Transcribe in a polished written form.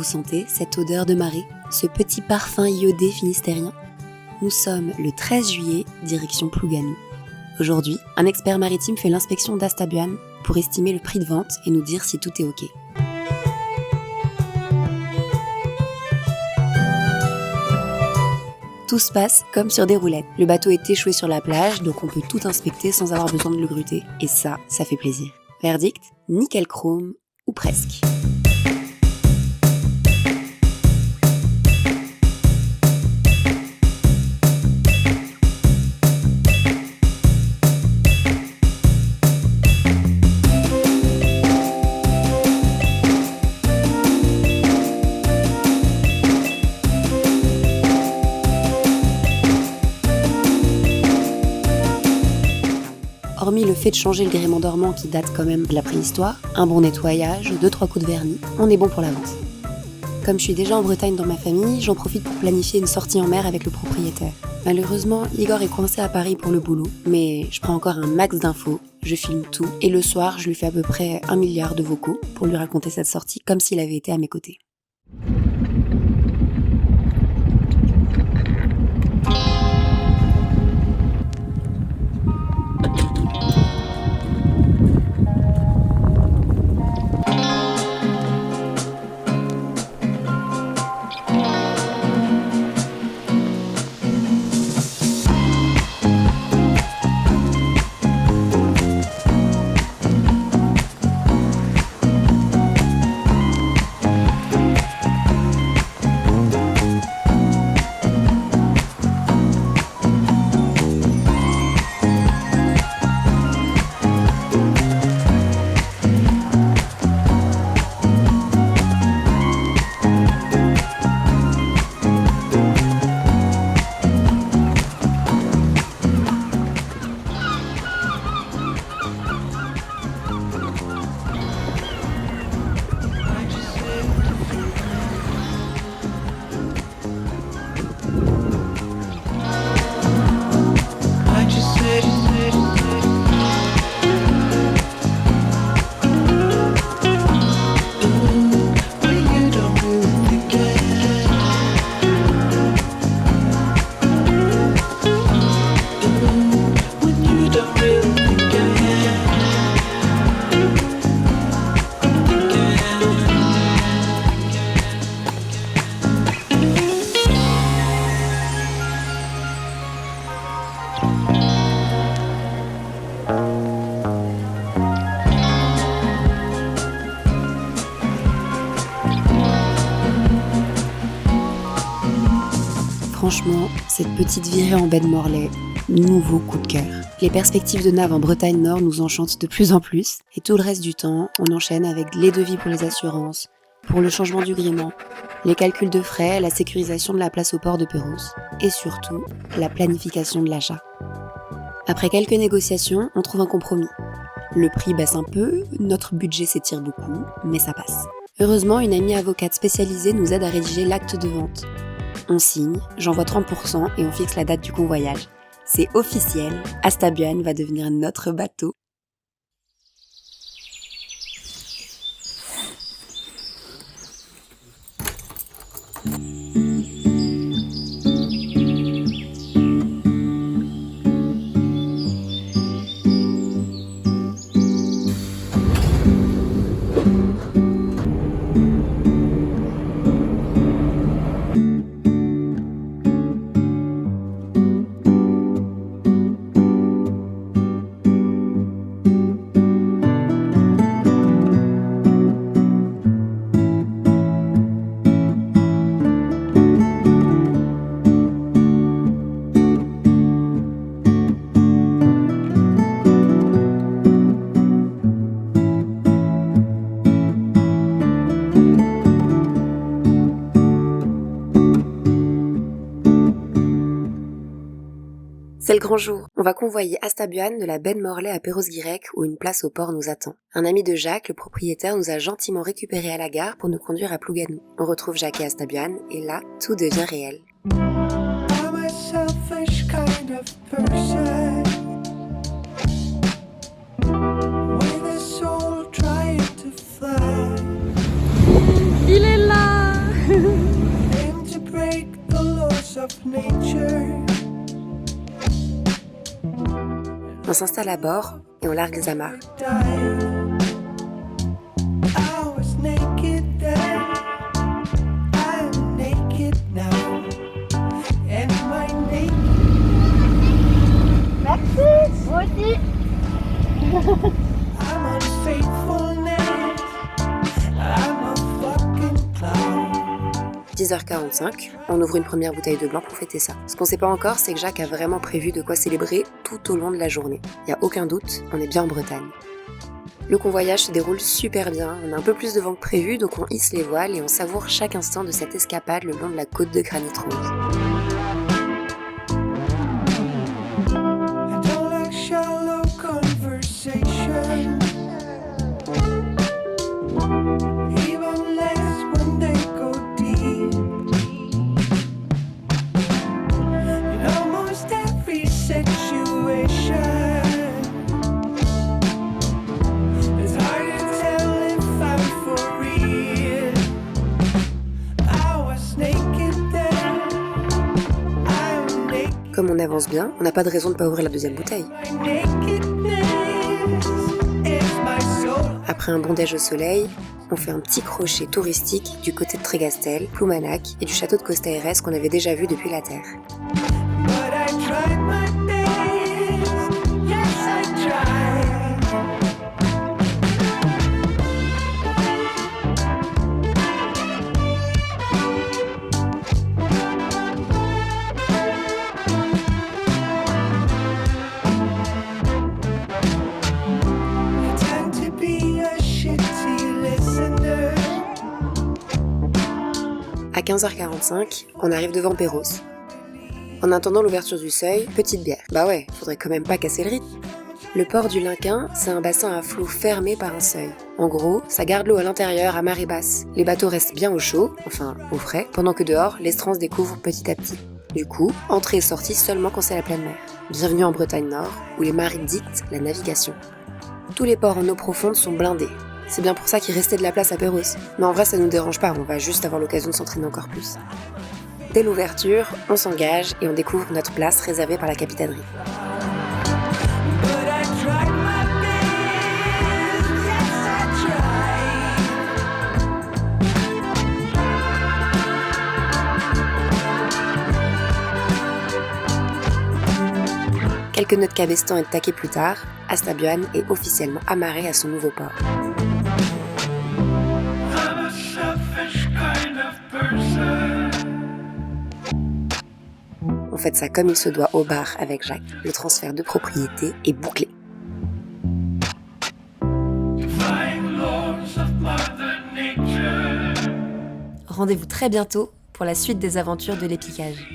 sentez cette odeur de marée, ce petit parfum iodé finistérien? Nous sommes le 13 juillet, direction Plougasnou. Aujourd'hui, un expert maritime fait l'inspection d'Astabuan pour estimer le prix de vente et nous dire si tout est OK. Tout se passe comme sur des roulettes. Le bateau est échoué sur la plage, donc on peut tout inspecter sans avoir besoin de le gruter. Et ça fait plaisir. Verdict, nickel chrome, ou presque. Hormis le fait de changer le gréement dormant qui date quand même de la préhistoire, un bon nettoyage, 2-3 coups de vernis, on est bon pour la vente. Comme je suis déjà en Bretagne dans ma famille, j'en profite pour planifier une sortie en mer avec le propriétaire. Malheureusement, Igor est coincé à Paris pour le boulot, mais je prends encore un max d'infos, je filme tout, et le soir, je lui fais à peu près 1 milliard de vocaux pour lui raconter cette sortie comme s'il avait été à mes côtés. Franchement, cette petite virée en baie de Morlaix, nouveau coup de cœur. Les perspectives de nav en Bretagne Nord nous enchantent de plus en plus, et tout le reste du temps, on enchaîne avec les devis pour les assurances, pour le changement du gréement, les calculs de frais, la sécurisation de la place au port de Pérouse, et surtout, la planification de l'achat. Après quelques négociations, on trouve un compromis. Le prix baisse un peu, notre budget s'étire beaucoup, mais ça passe. Heureusement, une amie avocate spécialisée nous aide à rédiger l'acte de vente. On signe, j'envoie 30% et on fixe la date du convoyage. C'est officiel, Astabuan va devenir notre bateau. C'est le grand jour. On va convoyer Astabuan de la baie de Morlaix à Perros-Guirec où une place au port nous attend. Un ami de Jacques, le propriétaire, nous a gentiment récupérés à la gare pour nous conduire à Plougasnou. On retrouve Jacques et Astabuan et là, tout devient réel. Il est là! On s'installe à bord et on largue les amarres. Merci, moi aussi. 10h45, on ouvre une première bouteille de blanc pour fêter ça. Ce qu'on sait pas encore, c'est que Jacques a vraiment prévu de quoi célébrer tout au long de la journée. Y a aucun doute, on est bien en Bretagne. Le convoyage se déroule super bien, on a un peu plus de vent que prévu, donc on hisse les voiles et on savoure chaque instant de cette escapade le long de la côte de granit rose. Comme on avance bien, on n'a pas de raison de ne pas ouvrir la deuxième bouteille. Après un bon déj au soleil, on fait un petit crochet touristique du côté de Trégastel, Ploumanac et du château de Costaérès qu'on avait déjà vu depuis la Terre. À 15h45, on arrive devant Perros. En attendant l'ouverture du seuil, petite bière. Bah ouais, faudrait quand même pas casser le rythme. Le port du Linquin, c'est un bassin à flot fermé par un seuil. En gros, ça garde l'eau à l'intérieur à marée basse. Les bateaux restent bien au chaud, enfin au frais, pendant que dehors, l'Estrance découvre petit à petit. Du coup, entrée et sortie seulement quand c'est la pleine mer. Bienvenue en Bretagne Nord, où les marées dictent la navigation. Tous les ports en eau profonde sont blindés. C'est bien pour ça qu'il restait de la place à Perros. Mais en vrai, ça nous dérange pas, on va juste avoir l'occasion de s'entraîner encore plus. Dès l'ouverture, on s'engage et on découvre notre place réservée par la capitainerie. Quelques nœuds de cabestan et de taquet plus tard, Astabioan est officiellement amarré à son nouveau port. On fait ça comme il se doit au bar avec Jacques. Le transfert de propriété est bouclé. Rendez-vous très bientôt pour la suite des aventures de l'Épicage.